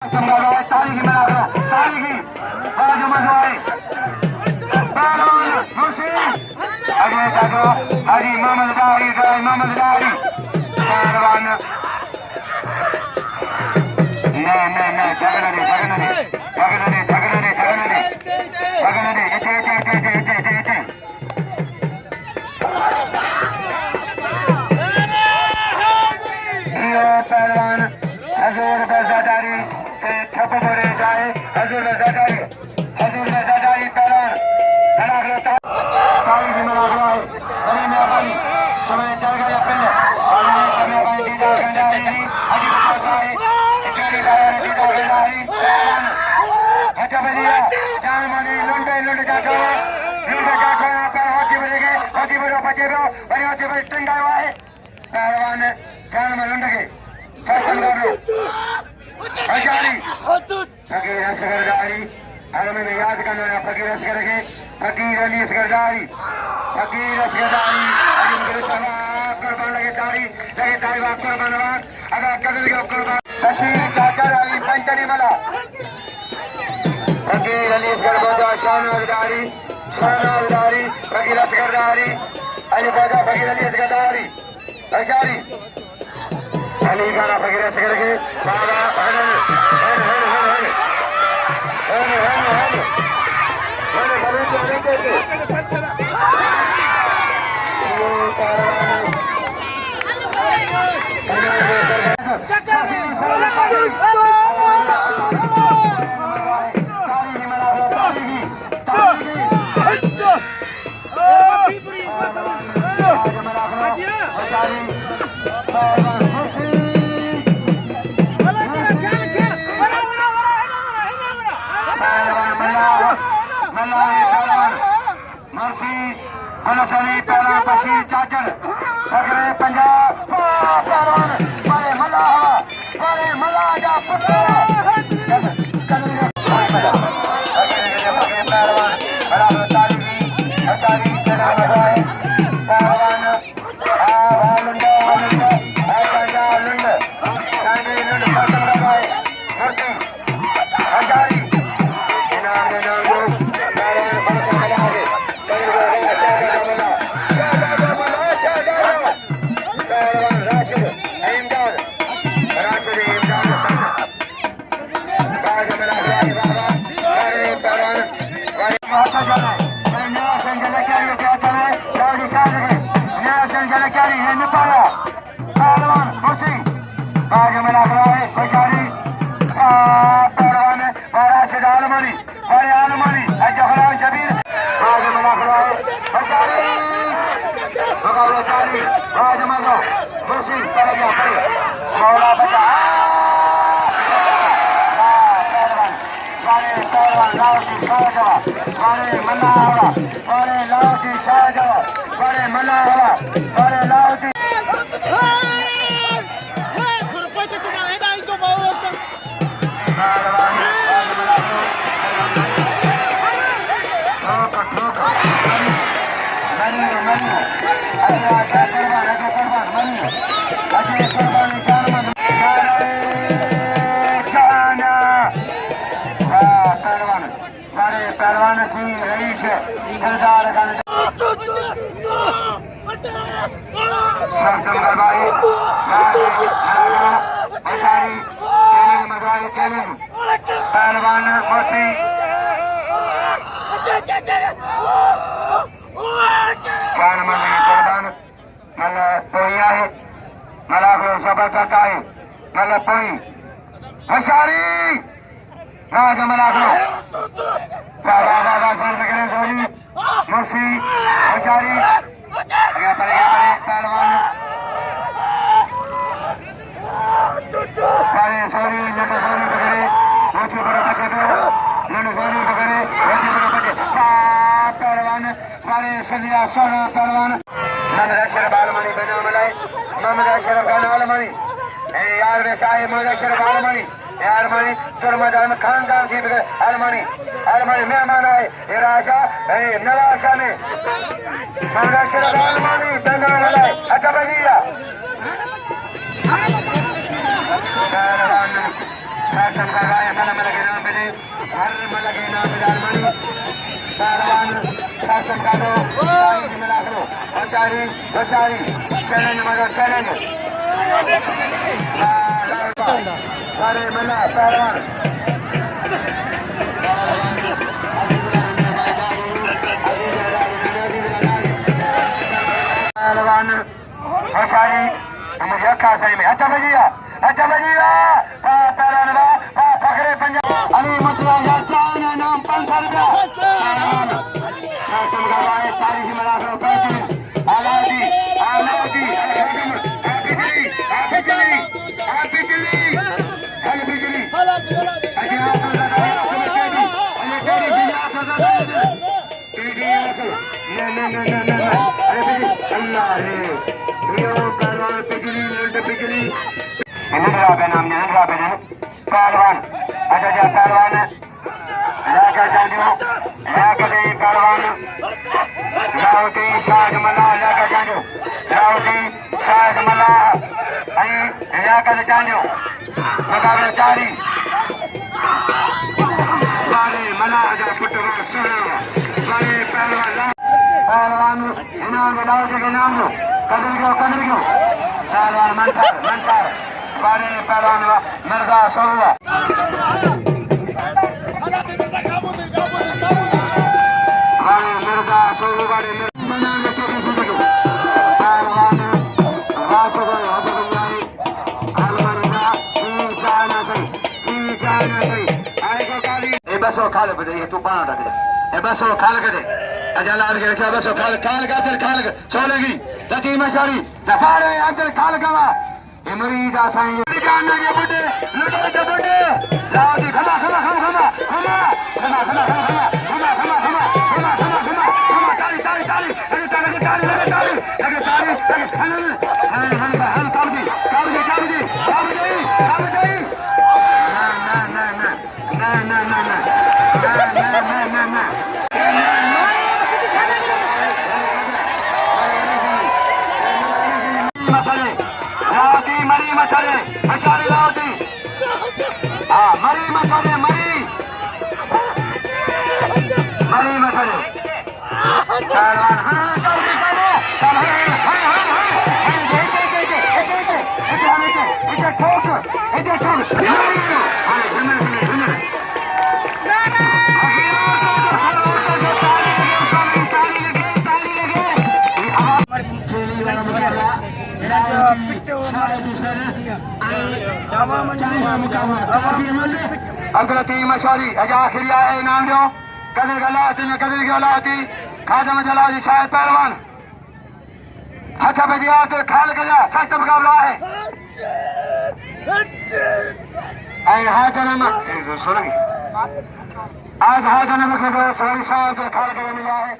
तारीखी में तारीखी हरी मोहम्मद दारी मोहम्मद दारी पहलवान नहीं जगनरे जगनरे जगनरे जगनरे जगनरे जगनरे इचे पहलवान हजूर बजादारी छप बोले जाए हजूर बजादारी पहलवान सारी भी मना हुआ है बड़ी मेहरबानी समय चल गया पहले समय भाई दीदा गंडारी अजी बताए इकड़ी गाया दीदा गंडारी हटा बजिया जान मानी लुंडे जाकर पर होती बड़ो बचे रो बड़ी होती बड़ी टंगा हुआ है पहलवान जान में लुंड के फैशन कर लो हजारी फकीर असगरदारी हर में याद करना है फकीर असगर के फकीर अली असगरदारी अजीम गुरु साहब कुर्बान लगे तारी वाक कुर्बान वाक अगर कदर के कुर्बान बशीर जाकर अली पंचनी मला फकीर अली असगर बोजा शानदारी फकीर असगरदारी अली बोजा फकीर अली असगरदारी हजारी अली गाना फकीर असगर के बाबा पहलवान पसी चाचर सगरे पंजाब पहलवान बड़े मला जा पहलवान बराबर तारीखी पहलवान पहलवान जी रईस सरदार पहलवान मोसी जान मंदिर कुर्बान मला पोई आहे मला सबर करता है मला पोई हशारी राज मला सोनी मोसी हजारी पहलवान सोनी लड्डू सोनी पकड़े मोची बड़ो बचे लड्डू सोनी पकड़े मोची बड़ो बचे पहलवान सारे सलिया सोना पहलवान मोहम्मद अशरफ आलमनी बना मलाई मोहम्मद अशरफ खान आलमनी यार वे साहिब मोहम्मद अशरफ आलमनी आलमनी तुर्मदान खानदान की आलमनी मेहमान आए ये राजा नवाजा में मोहम्मद अशरफ आलमनी बंगाल मलाई अच्छा बजिया शासन का राय मलम लगे नाम पे हर मलगे नाम दारमनी पहलवान शासन का दो मिला करो बचारी बचारी चैलेंज मगर चैलेंज सारे मिला पहलवान पहलवान बचारी मुझे रखा सही में अच्छा भजिया पहलवान पकड़े पंजाब अली मुतला जाना नाम 500 रुपया शासन का राय तारीख मिला करो पैसे आलादी पहलवान अच्छा जा पहलवान लेकर जाओ लेकर पहलवान लाउती शाह मला लेकर जाओ लाउती शाह मला लेकर जाओ मुकाबला जारी सारे मना जा फुटबॉल सुनो सारे पहलवान इनाम लाउती के नाम लो कदर क्यों पहलवान मंतर बारे पहलवान मिर्जा सोहुआ मिर्जा सोहू बारे बनाने के पहलवान राष्ट्र बसो खाल बजे तू पाना रख दे बसो खाल करे अजल आर के रखा बसो खाल छोड़ेगी तकी मशारी दफारे अजल खाल गवा मरीज आसाई जानना ये बुड्ढे लुटे के बुड्ढे लाओ दी खमा ताली मरी मछले मछले लाओती मरी मछले मरी मछले अगलती मशहूरी अजा आखिरी आए इनाम दो कदर गलाती न कदर गलाती खादम जलाजी शायद पहलवान हथ बजिया तो खाल गया सख्त मुकाबला है आज हाथ नमक खाल गया मिला है